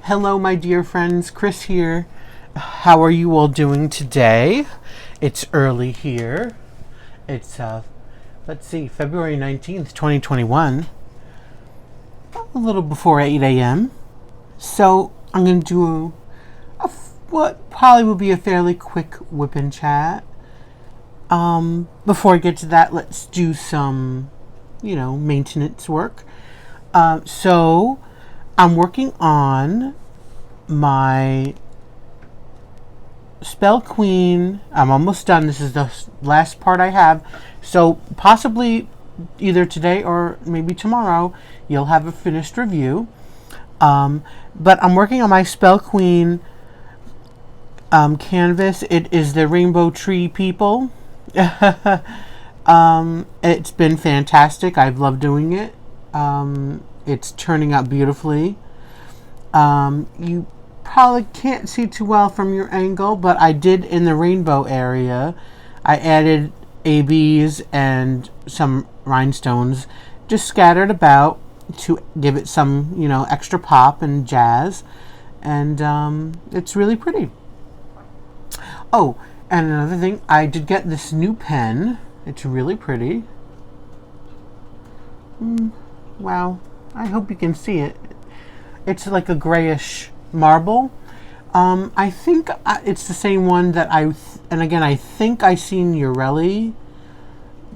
Hello, my dear friends. Chris here. How are you all doing today? It's early here. It's, let's see, February 19th, 2021. A little before 8 a.m. So, I'm going to do what probably will be a fairly quick whip and chat. Before I get to that, let's do some, maintenance work. So, I'm working on my Spell Queen. I'm almost done. This is the last part I have. So possibly either today or maybe tomorrow, you'll have a finished review. But I'm working on my Spell Queen canvas. It is the Rainbow Tree People. It's been fantastic. I've loved doing it. It's turning out beautifully. You probably can't see too well from your angle, but I did in the rainbow area. I added ABs and some rhinestones just scattered about to give it some, extra pop and jazz. And it's really pretty. Oh, and another thing, I did get this new pen. It's really pretty. Wow. I hope you can see it. It's like a grayish marble. I think it's the same one that I think I seen Yureli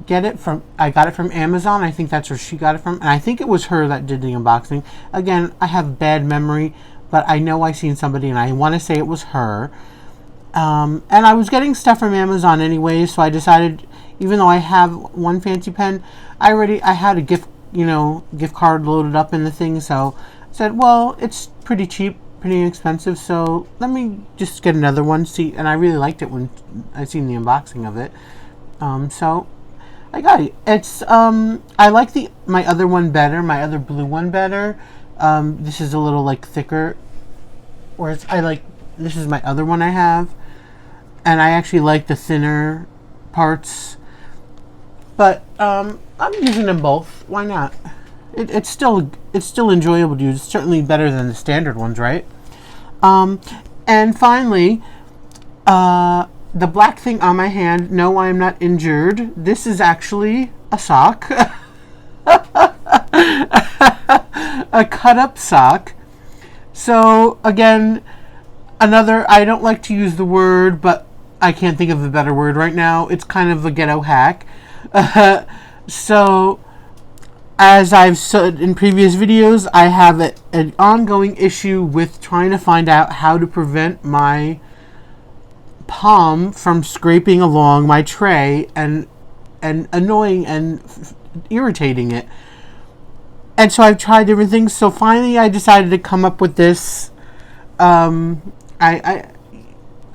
get it from. I got it from Amazon. I think that's where she got it from. And I think it was her that did the unboxing. Again, I have bad memory, but I know I seen somebody and I want to say it was her. And I was getting stuff from Amazon anyway, so I decided, even though I have one fancy pen, I had a gift card loaded up in the thing, so I said, well, it's pretty cheap, pretty inexpensive, so let me just get another one. And I really liked it when I seen the unboxing of it. So I got it. It's I like my other one better, my other blue one better. This is a little thicker, whereas this is my other one I have, and I actually like the thinner parts. But I'm using them both. Why not? It's still enjoyable to use. It's certainly better than the standard ones, right? And finally, the black thing on my hand. No, I am not injured. This is actually a sock, a cut-up sock. So again, I don't like to use the word, but I can't think of a better word right now. It's kind of a ghetto hack. So, as I've said in previous videos, I have an ongoing issue with trying to find out how to prevent my palm from scraping along my tray and annoying and irritating it. And so I've tried different things. So finally I decided to come up with this.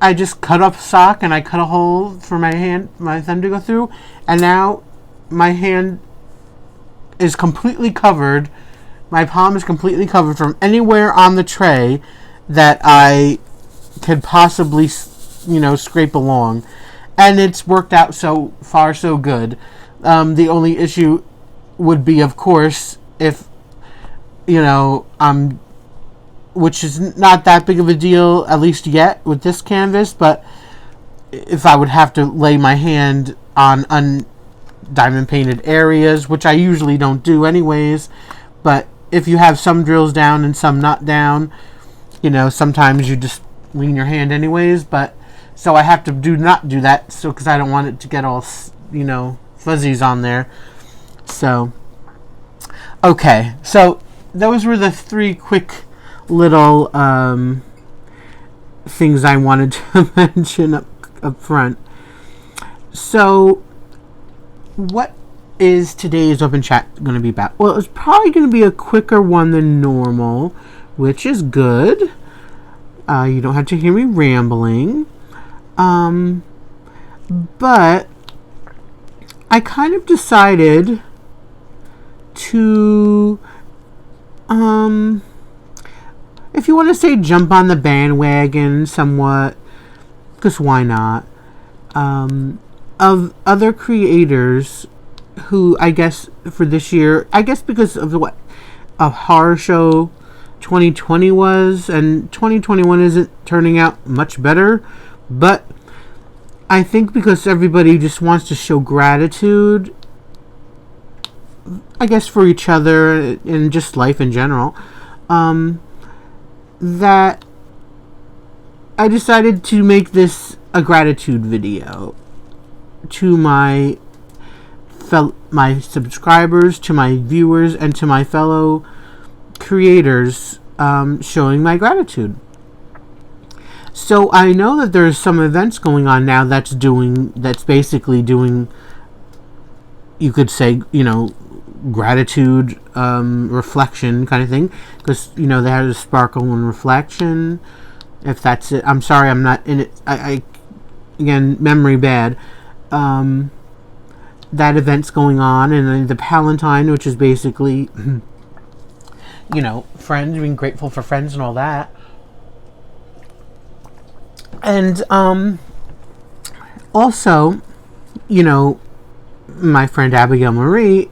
I just cut up a sock and I cut a hole for my thumb to go through, and now my hand is completely covered. My palm is completely covered from anywhere on the tray that I could possibly, scrape along, and it's worked out so far so good. The only issue would be, of course, if which is not that big of a deal, at least yet, with this canvas, but if I would have to lay my hand on diamond painted areas, which I usually don't do anyways, but if you have some drills down and some not down, sometimes you just lean your hand anyways, but so I have to not do that, so because I don't want it to get all fuzzies on there. So okay, so those were the three quick little things I wanted to mention up front. So what is today's open chat going to be about? Well, it's probably going to be a quicker one than normal, which is good. You don't have to hear me rambling. But I kind of decided to if you want to say jump on the bandwagon somewhat, because why not, of other creators who, I guess, for this year, I guess because of a horror show 2020 was, and 2021 isn't turning out much better, but I think because everybody just wants to show gratitude, I guess, for each other and just life in general, that I decided to make this a gratitude video to my subscribers, to my viewers, and to my fellow creators, showing my gratitude. So I know that there's some events going on now that's basically doing, you could say, gratitude, reflection kind of thing, because they had a sparkle and reflection. If that's it, I'm sorry, I'm not in it. I again, memory bad. That event's going on, and then the Palantine, which is basically, friends, being grateful for friends and all that. And also, my friend Abagail Marie,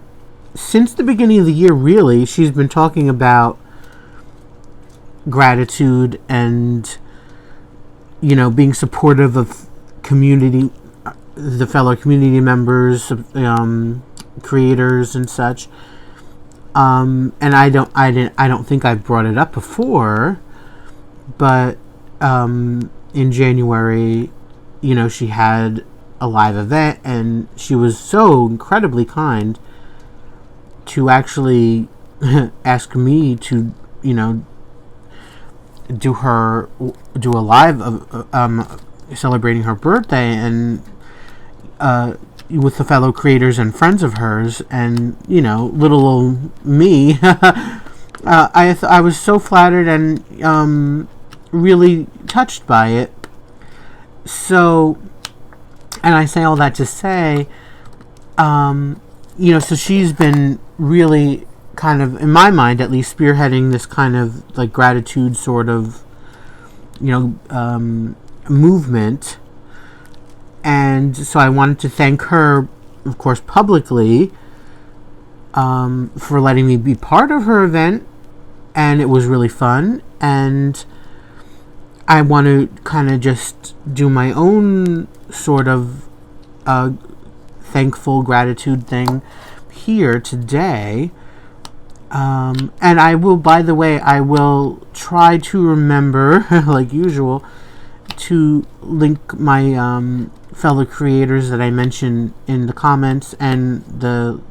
since the beginning of the year, really, she's been talking about gratitude and being supportive of community, the fellow community members, creators and such. And I don't think I've brought it up before, but in January, she had a live event, and she was so incredibly kind to actually ask me to do a live of celebrating her birthday, and with the fellow creators and friends of hers, and little old me. I was so flattered and really touched by it. So, and I say all that to say, so she's been really kind of, in my mind at least, spearheading this kind of like gratitude sort of, movement. And so I wanted to thank her, of course, publicly, for letting me be part of her event, and it was really fun. And I want to kind of just do my own sort of thankful gratitude thing here today. And I will, by the way, I will try to remember, like usual, to link my fellow creators that I mentioned in the comments and the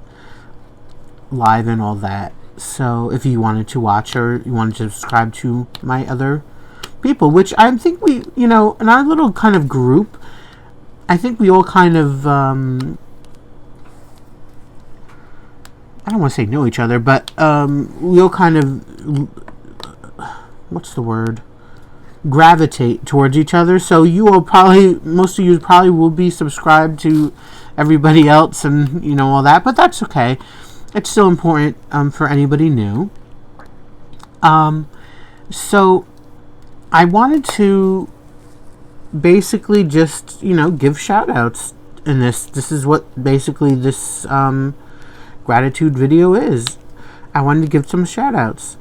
live and all that. So if you wanted to watch or you wanted to subscribe to my other people, which I think we, in our little kind of group, I think we all kind of, I don't want to say know each other, but we all kind of, what's the word? Gravitate towards each other. So you will probably, most of you probably will be subscribed to everybody else and, all that, but that's okay. It's still important for anybody new. So I wanted to basically just, give shout outs in this. This is what basically this gratitude video is. I wanted to give some shout outs.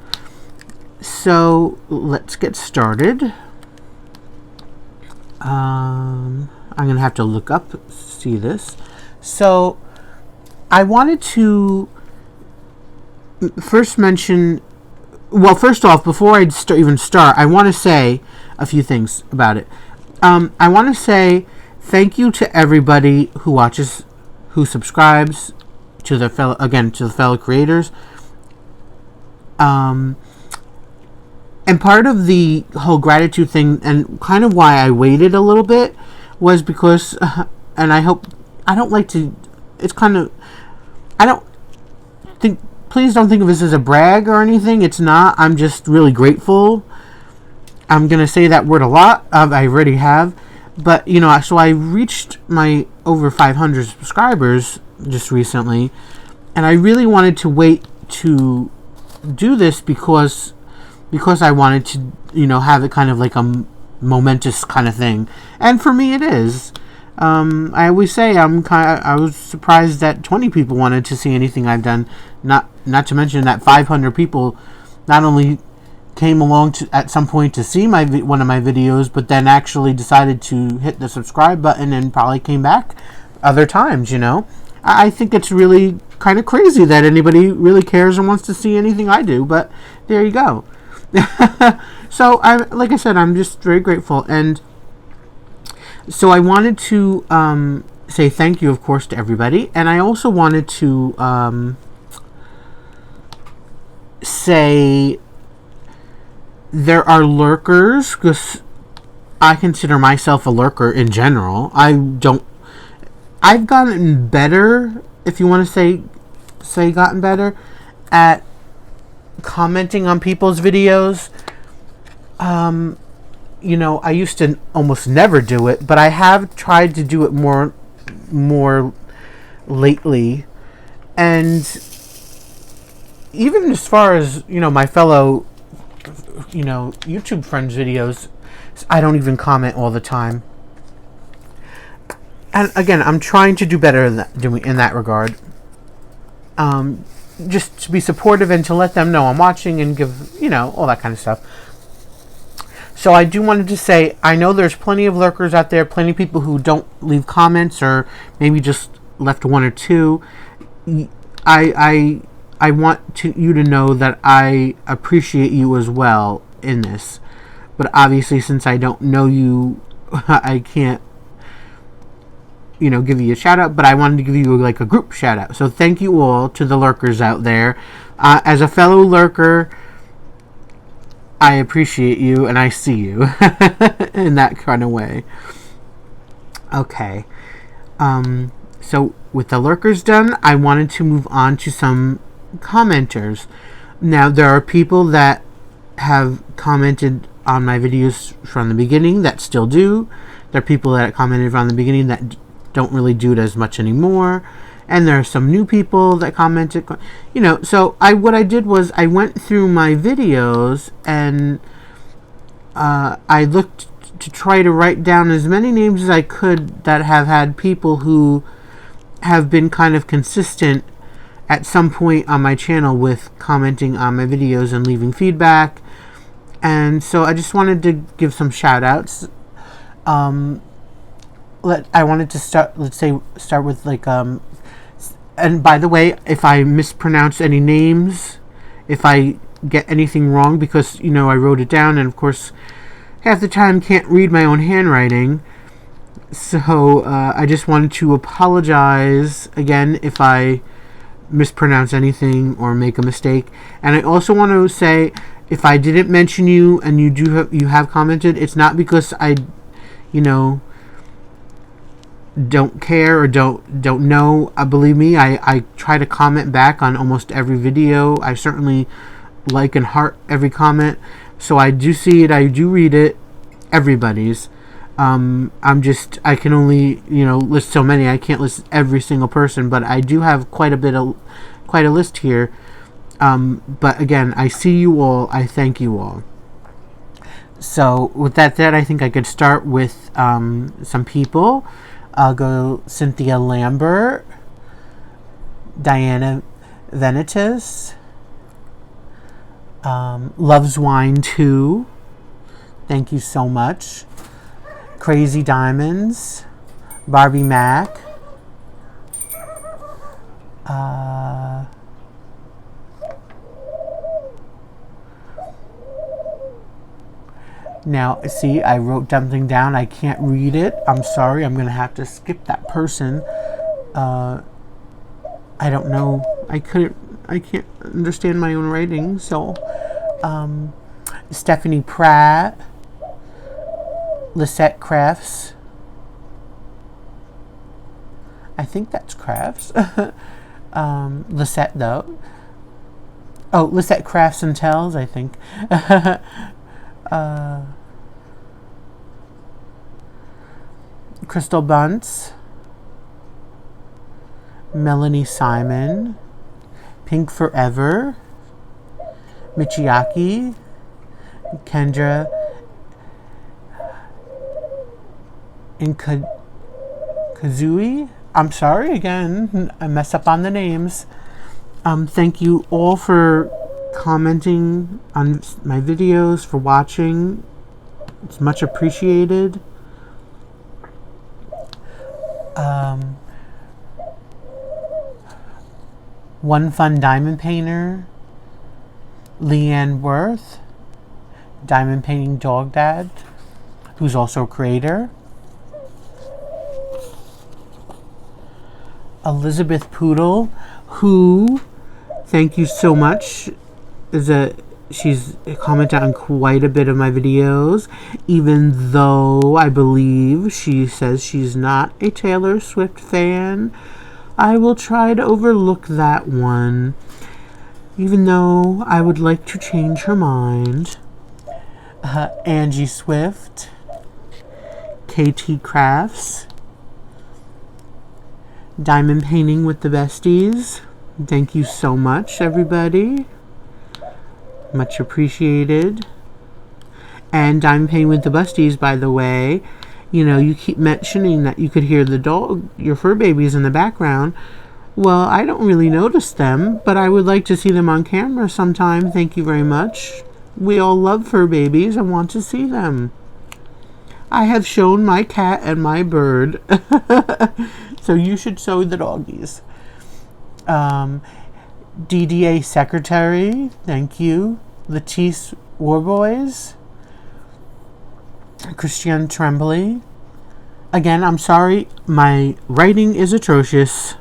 So let's get started. I'm going to have to look up, see this. So I wanted to first mention, well, first off, before I even start, I want to say a few things about it. I want to say thank you to everybody who watches, who subscribes, to the fellow creators. And part of the whole gratitude thing, and kind of why I waited a little bit, was because, and I don't like to, it's kind of, please don't think of this as a brag or anything. It's not. I'm just really grateful. I'm going to say that word a lot. I already have. But, so I reached my over 500 subscribers just recently, and I really wanted to wait to do this because I wanted to, have it kind of like a momentous kind of thing. And for me, it is. I always say I was surprised that 20 people wanted to see anything I've done. Not to mention that 500 people not only came along at some point to see one of my videos, but then actually decided to hit the subscribe button and probably came back other times, I think it's really kind of crazy that anybody really cares and wants to see anything I do, but there you go. So, like I said, I'm just very grateful. And so I wanted to say thank you, of course, to everybody. And I also wanted to say there are lurkers, because I consider myself a lurker in general. I've gotten better, if you want to say gotten better, at commenting on people's videos. I used to almost never do it, but I have tried to do it more lately. And even as far as, my fellow, YouTube friends' videos, I don't even comment all the time. And again, I'm trying to do better in that regard. Just to be supportive and to let them know I'm watching and give, all that kind of stuff. So I do wanted to say, I know there's plenty of lurkers out there, plenty of people who don't leave comments or maybe just left one or two. I want you to know that I appreciate you as well in this. But obviously, since I don't know you, I can't, give you a shout out, but I wanted to give you like a group shout out. So thank you all to the lurkers out there. As a fellow lurker, I appreciate you and I see you in that kind of way. Okay. So with the lurkers done, I wanted to move on to some commenters. Now, there are people that have commented on my videos from the beginning that still do. There are people that commented from the beginning that don't really do it as much anymore. And there are some new people that commented, so what I did was I went through my videos and I looked to try to write down as many names as I could that have had people who have been kind of consistent at some point on my channel with commenting on my videos and leaving feedback. And so I just wanted to give some shout outs. I wanted to start with and by the way, if I mispronounce any names, if I get anything wrong, because, I wrote it down, and of course, half the time can't read my own handwriting. So, I just wanted to apologize again if I mispronounce anything or make a mistake. And I also want to say, if I didn't mention you and you have commented, it's not because I, don't care or don't know. Believe me, I try to comment back on almost every video. I certainly like and heart every comment, so I do see it, I do read it, everybody's. I can only list so many. I can't list every single person, but I do have quite a list here. But again, I see you all, I thank you all. So with that said, I think I could start with some people. I'll go Cynthia Lambert, Diana Venitas, Loves Wine 2, thank you so much, Crazy Diamonds, Barbie Mac, now, see, I wrote something down. I can't read it. I'm sorry. I'm going to have to skip that person. I don't know. I can't understand my own writing. So, Stephanie Pratt, Lisette Krafts. I think that's Krafts. Lisette, though. Oh, Lisette Crafts and Tells, I think. Crystal Bunce, Melanie Simon, Pink Forever, Michiaki, Kendra, and Kazui. I'm sorry again, I mess up on the names. Thank you all for commenting on my videos, for watching. It's much appreciated. One Fun Diamond Painter, Leanne Worth, Diamond Painting Dog Dad, who's also a creator. Elizabeth Poodle, who, thank you so much, she's commented on quite a bit of my videos, even though I believe she says she's not a Taylor Swift fan. I will try to overlook that one, even though I would like to change her mind. Angie Swift, KT Krafts, Diamond Painting with the Besties. Thank you so much, everybody. Much appreciated. And Diamond Painting with the Besties, by the way, you know, you keep mentioning that you could hear the dog, your fur babies in the background. Well, I don't really notice them, but I would like to see them on camera sometime. Thank you very much. We all love fur babies and want to see them. I have shown my cat and my bird. So you should show the doggies. DDA Secretary, thank you. Lettice Warboys. Christian Tremblay. Again, I'm sorry, my writing is atrocious.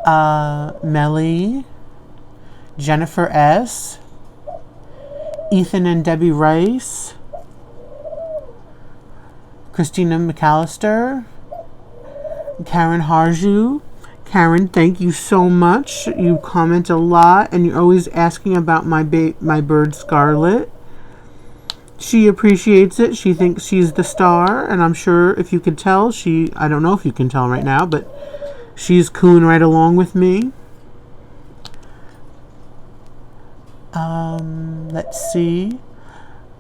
Melly. Jennifer S. Ethan and Debbie Rice. Christina McAllister. Karen Harju. Karen, thank you so much. You comment a lot, and you're always asking about my bird Scarlet. She appreciates it. She thinks she's the star, and I'm sure if you could tell, I don't know if you can tell right now, but she's cooing right along with me. Let's see.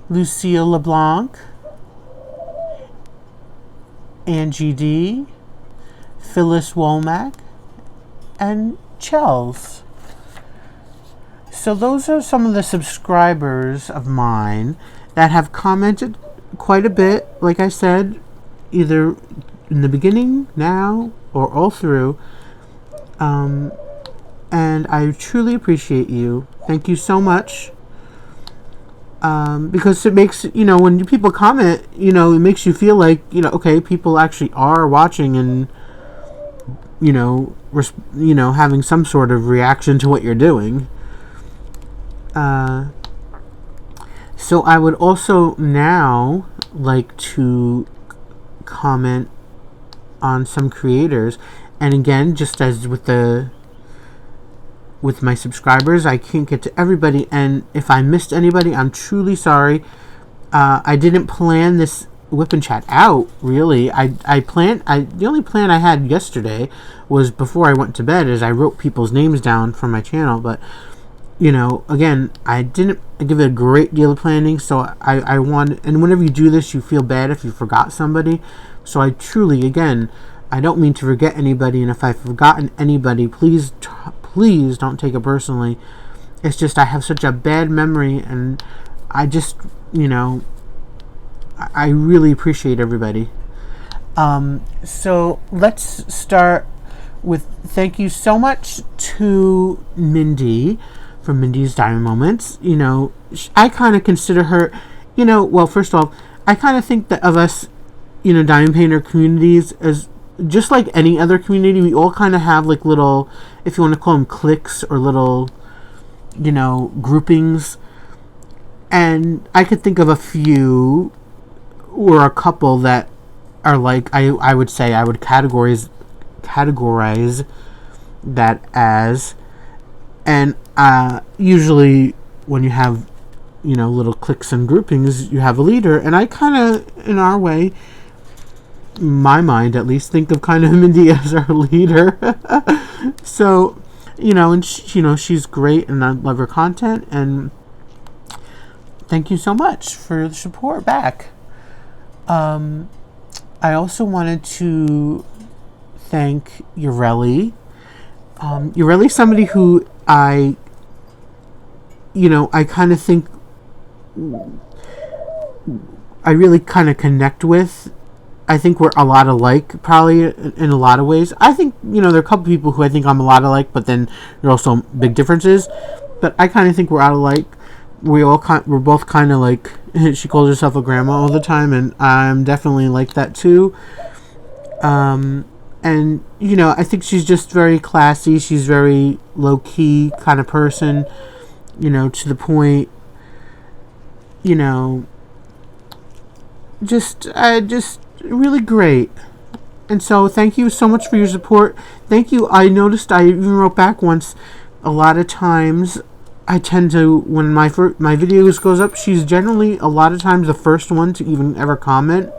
Lucille LeBlanc. Angie D. Phyllis Womack. And Chels. So those are some of the subscribers of mine that have commented quite a bit, like I said, either in the beginning, now, or all through. And I truly appreciate you. Thank you so much. Because it makes, you know, when people comment, you know, it makes you feel like, you know, okay, people actually are watching and, you know, having some sort of reaction to what you're doing. So I would also now like to comment on some creators. And again, just as with my subscribers, I can't get to everybody. And if I missed anybody, I'm truly sorry. I didn't plan this Whip and Chat out, really. The only plan I had yesterday was before I went to bed, is I wrote people's names down for my channel. But, you know, again, I didn't give it a great deal of planning. So I want, and whenever you do this, you feel bad if you forgot somebody. So I truly, again, I don't mean to forget anybody. And if I've forgotten anybody, please don't take it personally. It's just I have such a bad memory, and I just, you know, I really appreciate everybody. So let's start with thank you so much to Mindy from Mindy's Diamond Moments. You know, I kind of consider her, you know, well, first of all, I kind of think that of us, you know, diamond painter communities as just like any other community, we all kind of have like little, if you want to call them cliques or little, you know, groupings. And I could think of a few or a couple that are like, I would say I would categorize that as, and usually when you have, you know, little cliques and groupings, you have a leader. And I kind of, in our way, my mind at least, think of kind of Mindy as our leader. So, you know, and she's great, and I love her content, and thank you so much for the support back. I also wanted to thank Yureli. Yureli is somebody who I you know, I kind of think I really kind of connect with. I think we're a lot alike, probably in a lot of ways. I think, you know, there are a couple people who I think I'm a lot alike, but then there are also big differences. But I kind of think we're out alike. We're both kind of like, she calls herself a grandma all the time, and I'm definitely like that too. And, you know, I think she's just very classy. She's very low-key kind of person, you know, to the point, you know, just really great. And so thank you so much for your support. Thank you. I noticed I even wrote back once, a lot of times I tend to, when my videos goes up, she's generally a lot of times the first one to even ever comment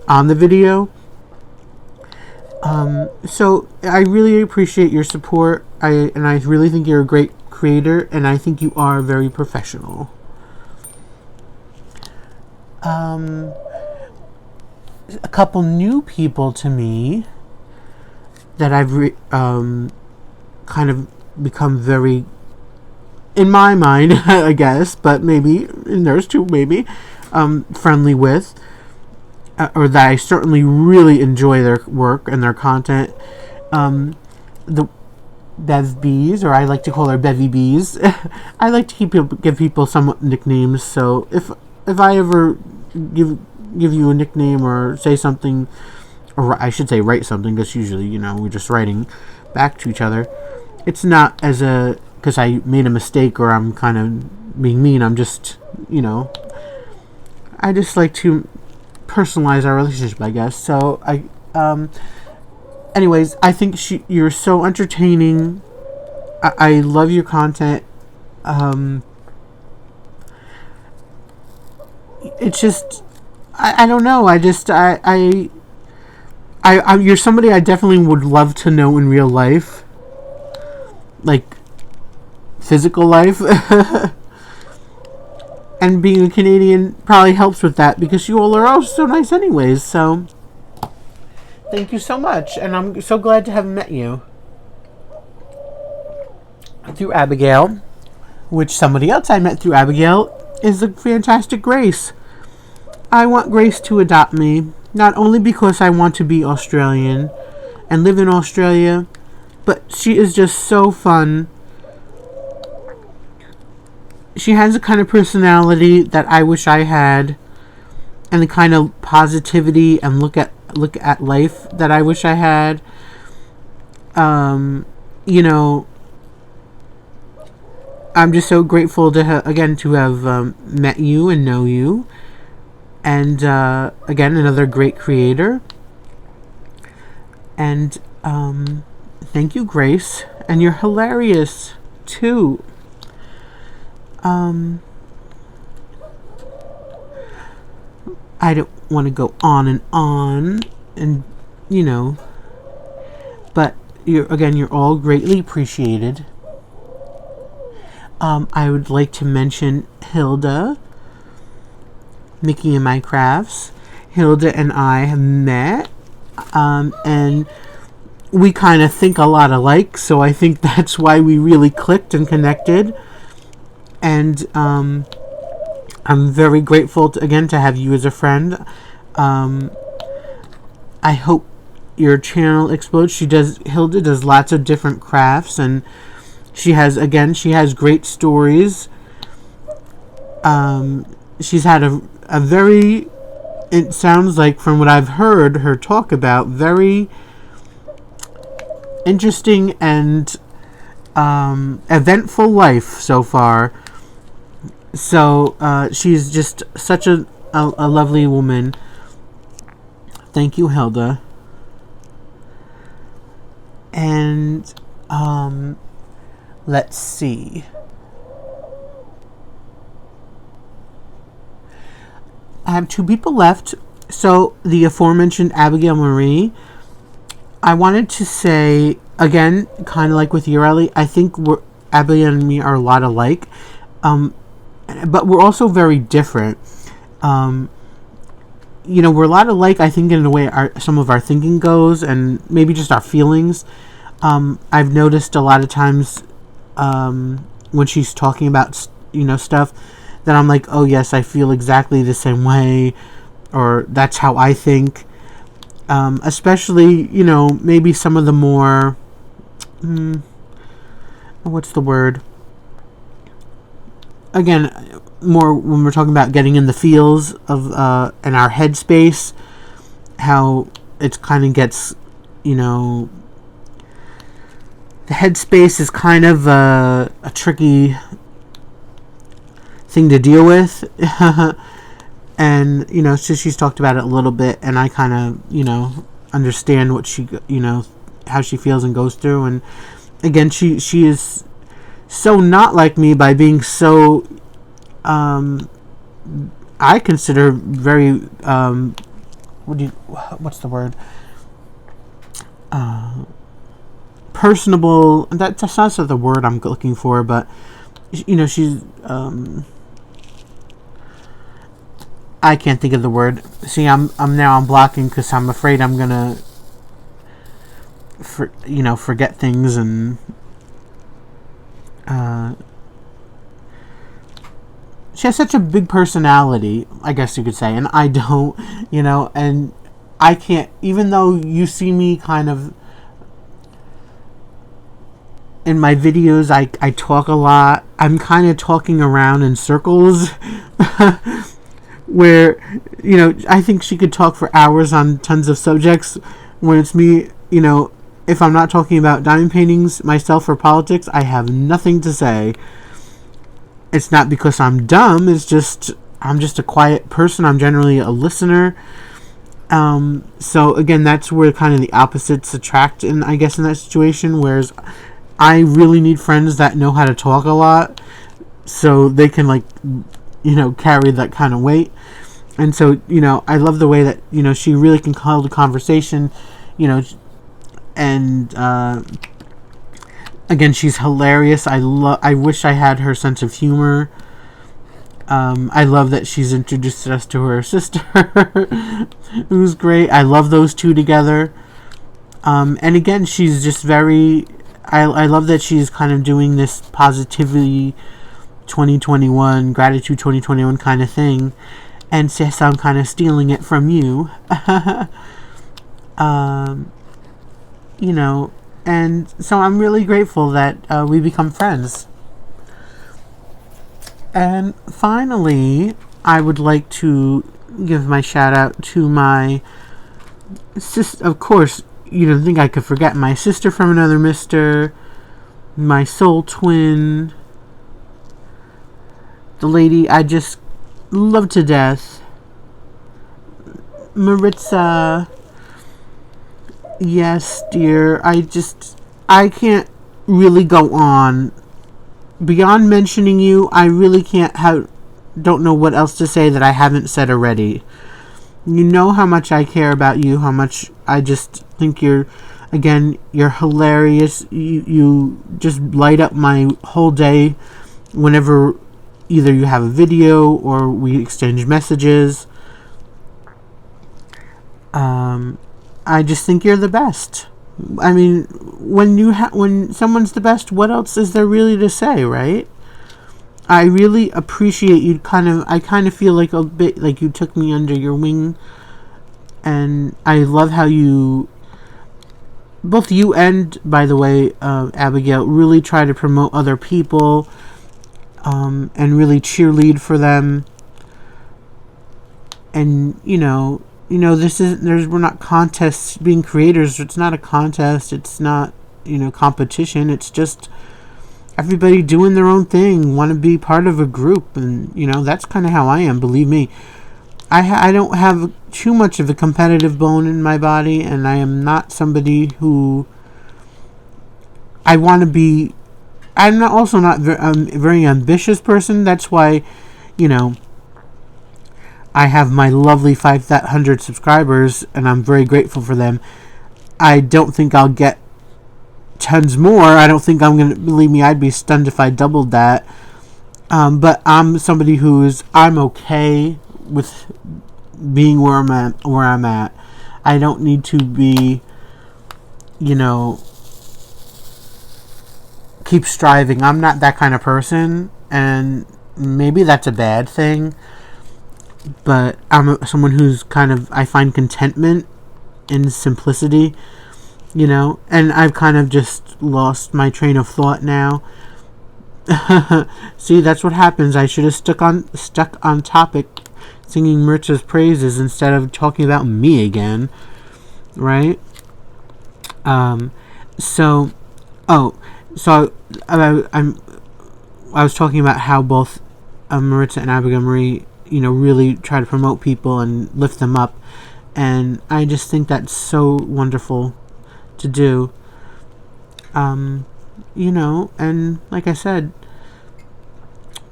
on the video. So I really appreciate your support. I really think you're a great creator, and I think you are very professional. A couple new people to me that I've kind of become very, in my mind, I guess, but maybe in theirs too, maybe friendly with. Or that I certainly really enjoy their work and their content. The Bev or I like to call her Bevy Bees. I like to give people some nicknames. So if I ever give you a nickname or say something, or I should say write something, because usually, you know, we're just writing back to each other. It's not because I made a mistake or I'm kind of being mean. I'm just, you know, I just like to personalize our relationship, I guess. So anyways, I think you're so entertaining. I love your content. It's just, I don't know. You're somebody I definitely would love to know in real life, like physical life. And being a Canadian probably helps with that, because you all are all so nice anyways. So thank you so much, and I'm so glad to have met you through Abagail, which somebody else I met through Abagail is the fantastic Grace. I want Grace to adopt me, not only because I want to be Australian and live in Australia, but she is just so fun. She has the kind of personality that I wish I had, and the kind of positivity and look at life that I wish I had. You know, I'm just so grateful to have met you and know you, and again, another great creator. And thank you, Grace, and you're hilarious too. I don't want to go on, and you know, but you're all greatly appreciated. I would like to mention Hilda Mickey and my Krafts. Hilda and I have met, and we kind of think a lot alike, so I think that's why we really clicked and connected. And I'm very grateful to have you as a friend. I hope your channel explodes. Hilda does lots of different crafts, and she has great stories. She's had a very, it sounds like from what I've heard her talk about, very interesting and eventful life so far. So she's just such a lovely woman. Thank you, Hilda. And let's see. I have 2 people left. So the aforementioned Abagail Marie. I wanted to say again, kind of like with Yureli, I think Abagail and me are a lot alike. But we're also very different. You know, we're a lot alike, I think, in the way some of our thinking goes, and maybe just our feelings. I've noticed a lot of times when she's talking about, stuff, then I'm like, oh yes, I feel exactly the same way, or that's how I think. Especially, maybe some of the more, what's the word? Again, more when we're talking about getting in the feels of in our headspace, how it kind of gets, the headspace is kind of a tricky thing to deal with. And so she's talked about it a little bit, and I kind of understand what she how she feels and goes through. And again, she is so not like me by being so I consider very what's the word, personable. That's not the word I'm looking for, but she's I can't think of the word. See, I'm blocking because I'm afraid I'm gonna forget things. And she has such a big personality, I guess you could say, and I don't, and I can't, even though you see me kind of in my videos, I talk a lot. I'm kind of talking around in circles. Where, I think she could talk for hours on tons of subjects. When it's me, if I'm not talking about diamond paintings, myself, or politics, I have nothing to say. It's not because I'm dumb, it's just, I'm just a quiet person. I'm generally a listener. So again, that's where kind of the opposites attract, I guess, in that situation, whereas I really need friends that know how to talk a lot, so they can, carry that kind of weight. And so, I love the way that, she really can hold a conversation, and, again, she's hilarious. I wish I had her sense of humor. I love that she's introduced us to her sister, who's great. I love those two together. And again, she's just very, I love that she's kind of doing this positivity 2021, gratitude 2021 kind of thing, and says I'm kind of stealing it from you. And so I'm really grateful that we become friends. And finally, I would like to give my shout out to my sister. Of course, you don't think I could forget my sister from another mister, my soul twin, the lady I just love to death, Maritza. Yes, dear, I can't really go on. Beyond mentioning you, I really don't know what else to say that I haven't said already. You know how much I care about you, how much I just think you're hilarious. You just light up my whole day whenever either you have a video or we exchange messages. I just think you're the best. I mean, when someone's the best, what else is there really to say, right? I really appreciate you. I kind of feel like a bit like you took me under your wing, and I love how both you and, by the way, Abagail, really try to promote other people, and really cheerlead for them. And we're not contests. Being creators, it's not a contest. It's not competition. It's just everybody doing their own thing, want to be part of a group, and that's kind of how I am. Believe me, I don't have too much of a competitive bone in my body, and I am not somebody who I want to be. I'm also not a very ambitious person. That's why, I have my lovely 500 subscribers, and I'm very grateful for them. I don't think I'll get tons more. I don't think I'm gonna. Believe me, I'd be stunned if I doubled that. But I'm somebody I'm okay with being where I'm at. I don't need to be, keep striving. I'm not that kind of person, and maybe that's a bad thing, but I'm someone who's kind of, I find contentment in simplicity, you know, and I've kind of just lost my train of thought now. See, that's what happens. I should have stuck on topic, singing Maritza's praises instead of talking about me again, right? So, oh, so I was talking about how both Maritza and Abagail Marie, you know, really try to promote people and lift them up, and I just think that's so wonderful to do. You know, and like I said,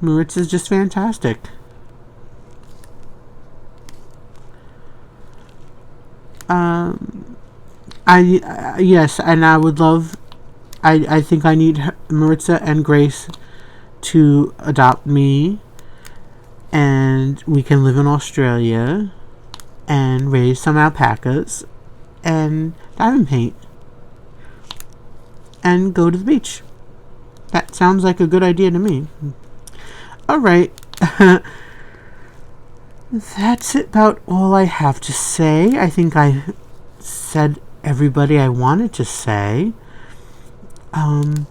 Maritza's just fantastic. Yes, and I would love. I think I need Maritza and Grace to adopt me, and we can live in Australia and raise some alpacas and diamond paint and go to the beach. That sounds like a good idea to me. Alright. That's about all I have to say. I think I said everybody I wanted to say. And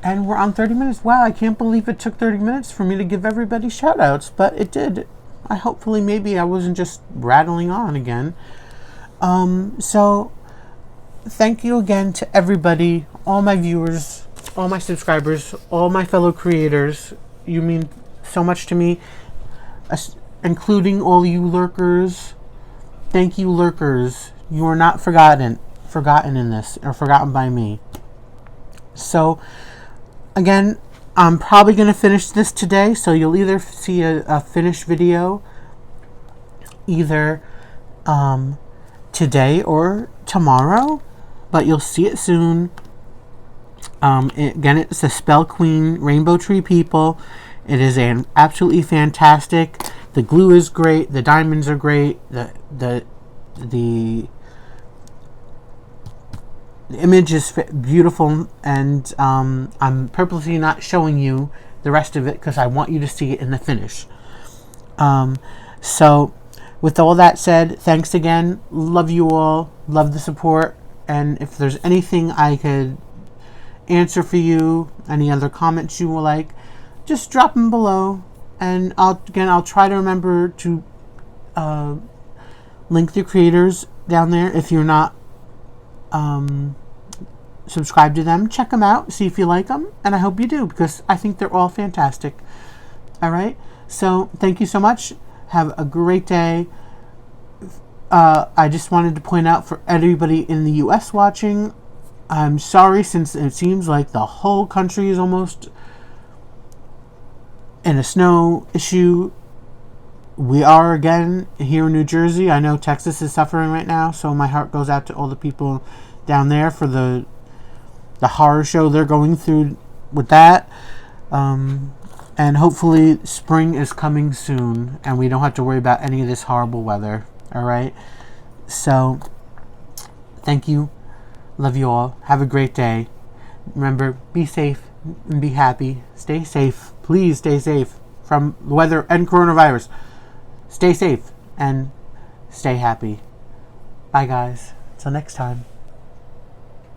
we're on 30 minutes. Wow, I can't believe it took 30 minutes for me to give everybody shout outs, but it did. Hopefully maybe I wasn't just rattling on again. So thank you again to everybody, all my viewers, all my subscribers, all my fellow creators. You mean so much to me, including all you lurkers. Thank you, lurkers. You are not forgotten in this, or forgotten by me. So again, I'm probably going to finish this today, so you'll either see a finished video either today or tomorrow, but you'll see it soon. Again, it's the Spell Queen Rainbow Tree People. It is absolutely fantastic. The glue is great. The diamonds are great. The image is beautiful, and I'm purposely not showing you the rest of it because I want you to see it in the finish. So with all that said, thanks again. Love you all. Love the support. And if there's anything I could answer for you, any other comments you would like, just drop them below. And I'll try to remember to link the creators down there. If you're not subscribe to them, check them out, see if you like them, and I hope you do, because I think they're all fantastic. Alright, so thank you so much. Have a great day. I just wanted to point out for everybody in the US watching, I'm sorry, since it seems like the whole country is almost in a snow issue. We are again here in New Jersey. I know Texas is suffering right now, so my heart goes out to all the people down there for the horror show they're going through with that. And hopefully spring is coming soon and we don't have to worry about any of this horrible weather. Alright? So, thank you. Love you all. Have a great day. Remember, be safe and be happy. Stay safe. Please stay safe from weather and coronavirus. Stay safe and stay happy. Bye, guys. Till next time.